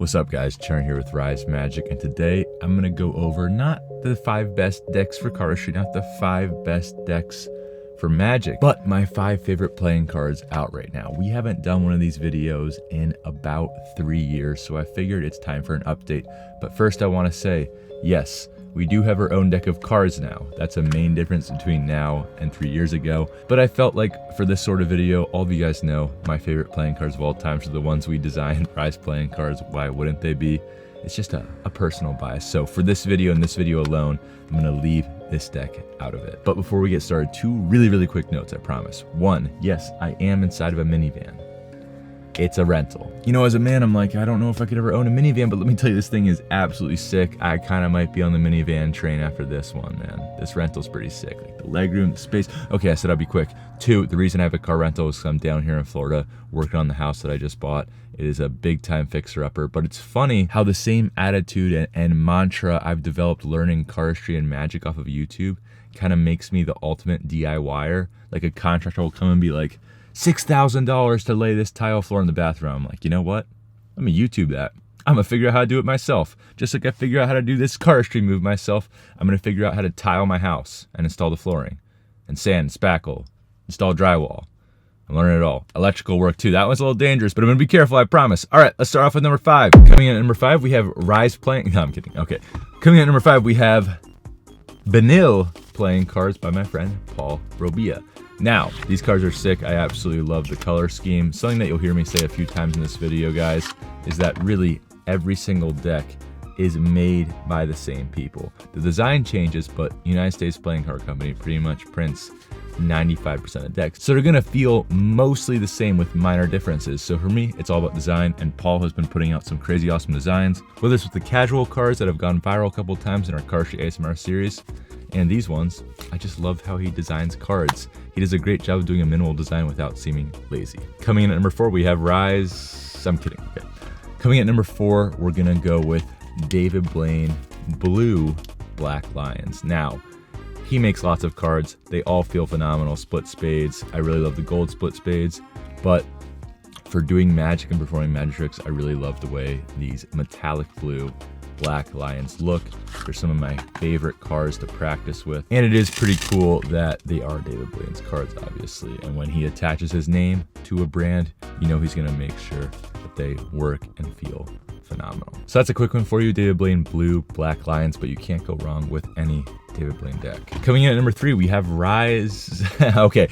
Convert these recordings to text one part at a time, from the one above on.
What's up guys, Chandler here with Rise Magic, and today I'm going to go over not the 5 best decks for cardistry, not the 5 best decks for Magic, but my 5 favorite playing cards out right now. We haven't done one of these videos in about 3 years, so I figured it's time for an update. But first I want to say, yes, we do have our own deck of cards now. That's a main difference between now and 3 years ago. But I felt like for this sort of video, all of you guys know my favorite playing cards of all time are the ones we designed, Rise playing cards. Why wouldn't they be? It's just a personal bias. So for this video and this video alone, I'm gonna leave this deck out of it. But before we get started, 2 really quick notes, I promise. 1, yes, I am inside of a minivan. It's a rental. You know, as a man, I'm like, I don't know if I could ever own a minivan, but let me tell you, this thing is absolutely sick. I kind of might be on the minivan train after this one, man. This rental's pretty sick. Like the legroom, the space. Okay, I said I'll be quick. 2, the reason I have a car rental is because I'm down here in Florida working on the house that I just bought. It is a big time fixer-upper, but it's funny how the same attitude and mantra I've developed learning cardistry and Magic off of YouTube kind of makes me the ultimate DIYer. Like a contractor will come and be like, $6,000 to lay this tile floor in the bathroom. I'm like, you know what? Let me YouTube that. I'm gonna figure out how to do it myself. Just like I figure out how to do this cardistry move myself, I'm gonna figure out how to tile my house and install the flooring and sand, spackle, install drywall. I'm learning it all. Electrical work too. That one's a little dangerous, but I'm gonna be careful, I promise. All right, let's start off with number 5. Coming in at number 5, we have Rise playing. No, I'm kidding. Okay. Coming in at number 5, we have Vanille playing cards by my friend Paul Robia. Now, these cards are sick. I absolutely love the color scheme. Something that you'll hear me say a few times in this video, guys, is that really every single deck is made by the same people. The design changes, but United States Playing Card Company pretty much prints 95% of decks. So they're gonna feel mostly the same with minor differences. So for me, it's all about design, and Paul has been putting out some crazy awesome designs, whether it's with the casual cards that have gone viral a couple times in our Cardistry ASMR series, and these ones, I just love how he designs cards. He does a great job of doing a minimal design without seeming lazy. Coming in at number 4, we have Rise. I'm kidding. Okay. Coming in at number 4, we're gonna go with David Blaine Blue Black Lions. Now, he makes lots of cards. They all feel phenomenal. Split spades. I really love the gold split spades, but for doing Magic and performing magic tricks, I really love the way these metallic blue Black Lions look. They're some of my favorite cards to practice with, and it is pretty cool that they are David Blaine's cards, obviously, and when he attaches his name to a brand, you know he's gonna make sure that they work and feel phenomenal. So that's a quick one for you, David Blaine Blue Black Lions, but you can't go wrong with any David Blaine deck. Coming in at number 3, we have Rise. Okay,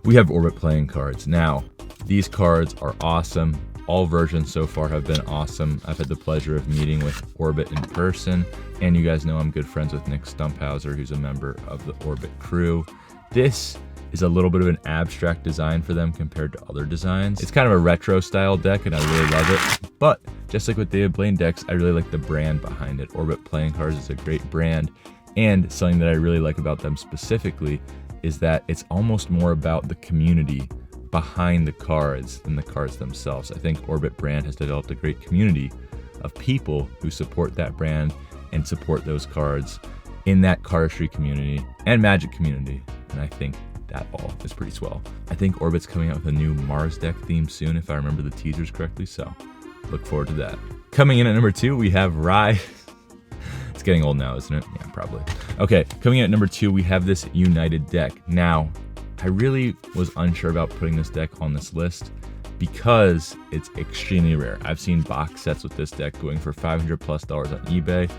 we have Orbit playing cards. Now, these cards are awesome. All versions so far have been awesome. I've had the pleasure of meeting with Orbit in person, and you guys know I'm good friends with Nick Stumphauser, who's a member of the Orbit crew. This is a little bit of an abstract design for them compared to other designs. It's kind of a retro style deck, and I really love it. But just like with David Blaine decks, I really like the brand behind it. Orbit Playing Cards is a great brand, and something that I really like about them specifically is that it's almost more about the community behind the cards than the cards themselves. I think Orbit brand has developed a great community of people who support that brand and support those cards in that cardistry community and Magic community, and I think that all is pretty swell. I think Orbit's coming out with a new Mars deck theme soon, if I remember the teasers correctly, so look forward to that. Coming in at number 2, we have Rise. It's getting old now, isn't it? Yeah, probably. Okay, coming in at number 2, we have this United deck. Now, I really was unsure about putting this deck on this list because it's extremely rare. I've seen box sets with this deck going for $500+ on eBay.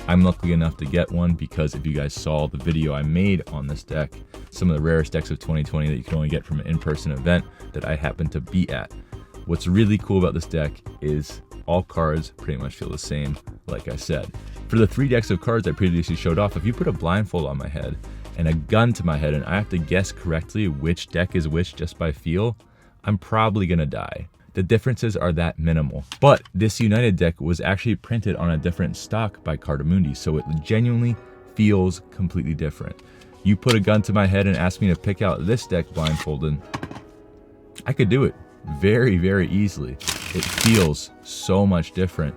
I'm lucky enough to get one because if you guys saw the video I made on this deck, some of the rarest decks of 2020 that you can only get from an in-person event that I happened to be at. What's really cool about this deck is all cards pretty much feel the same, like I said. For the 3 decks of cards I previously showed off, if you put a blindfold on my head and a gun to my head and I have to guess correctly which deck is which just by feel, I'm probably gonna die. The differences are that minimal. But this United deck was actually printed on a different stock by Cardamundi, so it genuinely feels completely different. You put a gun to my head and ask me to pick out this deck blindfolded, I could do it very easily. It feels so much different,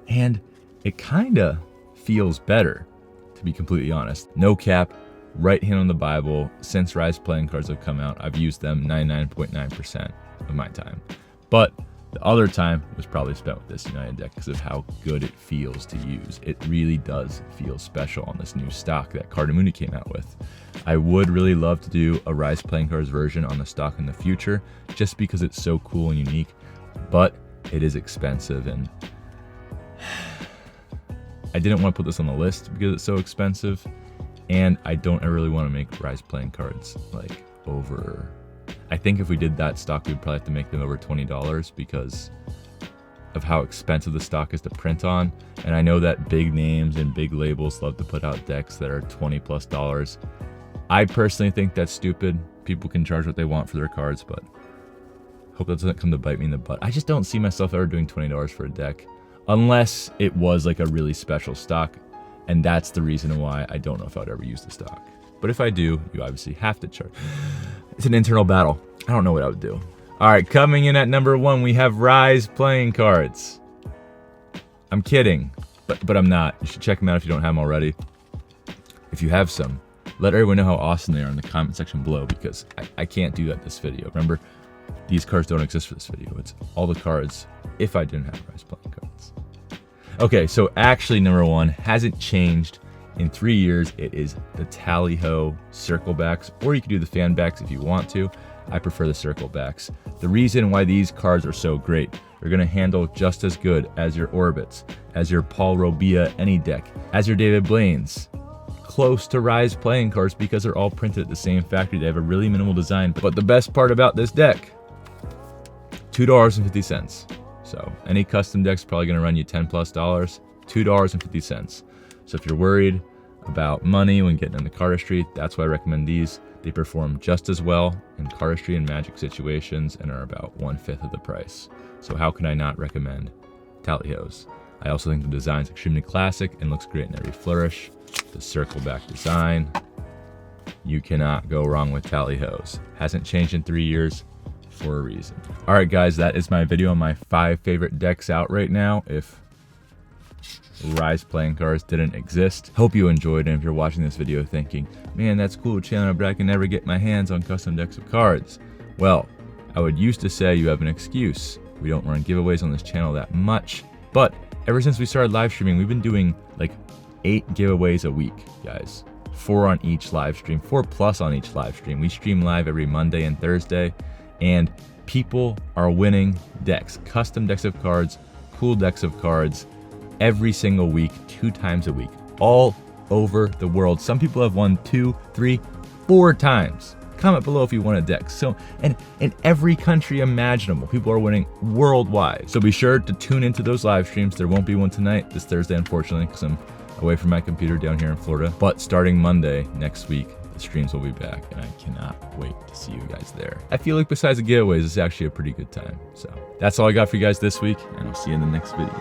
and it kinda feels better, to be completely honest. No cap, right hand on the Bible, since Rise playing cards have come out, I've used them 99.9% of my time. But The other time was probably spent with this United deck because of how good it feels to use. It really does feel special on this new stock that Cardamune came out with. I would really love to do a Rise Playing Cards version on the stock in the future, just because it's so cool and unique, but it is expensive, and I didn't want to put this on the list because it's so expensive, and I don't really want to make Rise Playing Cards like over... I think if we did that stock, we'd probably have to make them over $20 because of how expensive the stock is to print on. And I know that big names and big labels love to put out decks that are $20+. I personally think that's stupid. People can charge what they want for their cards, but hope that doesn't come to bite me in the butt. I just don't see myself ever doing $20 for a deck unless it was like a really special stock. And that's the reason why I don't know if I'd ever use the stock. But if I do, you obviously have to charge. It's an internal battle. I don't know what I would do. All right, coming in at number 1, we have Rise Playing Cards. I'm kidding, but I'm not. You should check them out if you don't have them already. If you have some, let everyone know how awesome they are in the comment section below, because I can't do that in this video. Remember, these cards don't exist for this video. It's all the cards if I didn't have Rise Playing Cards. Okay, so actually number 1 hasn't changed in 3 years. It is the Talley Ho circle backs, or you can do the fan backs if you want to. I prefer the circle backs. The reason why these cards are so great, they're going to handle just as good as your Orbits, as your Paul Robia any deck, as your David Blaine's. Close to Rise Playing Cards because they're all printed at the same factory. They have a really minimal design. But the best part about this deck, $2.50. So any custom deck's probably going to run you $10+, $2.50. So if you're worried about money when getting into cardistry, that's why I recommend these. They perform just as well in cardistry and Magic situations and are about 1/5 of the price. So how can I not recommend Talley Ho's? I also think the design's extremely classic and looks great in every flourish. The circle back design, you cannot go wrong with Talley Ho's. Hasn't changed in 3 years for a reason. All right, guys, that is my video on my 5 favorite decks out right now. If Rise Playing Cards didn't exist. Hope you enjoyed, and if you're watching this video thinking, man, that's cool, Chandler, but I can never get my hands on custom decks of cards. Well, I would used to say you have an excuse. We don't run giveaways on this channel that much, but ever since we started live streaming, we've been doing like 8 giveaways a week, guys. 4 on each live stream, 4+ on each live stream. We stream live every Monday and Thursday, and people are winning decks, custom decks of cards, cool decks of cards, every single week, 2 times a week, all over the world. Some people have won 2, 3, 4 times. Comment below if you won a deck. So, and in every country imaginable, people are winning worldwide. So be sure to tune into those live streams. There won't be one tonight, this Thursday, unfortunately, because I'm away from my computer down here in Florida. But starting Monday next week, the streams will be back, and I cannot wait to see you guys there. I feel like besides the giveaways, it's actually a pretty good time. So that's all I got for you guys this week, and I'll see you in the next video.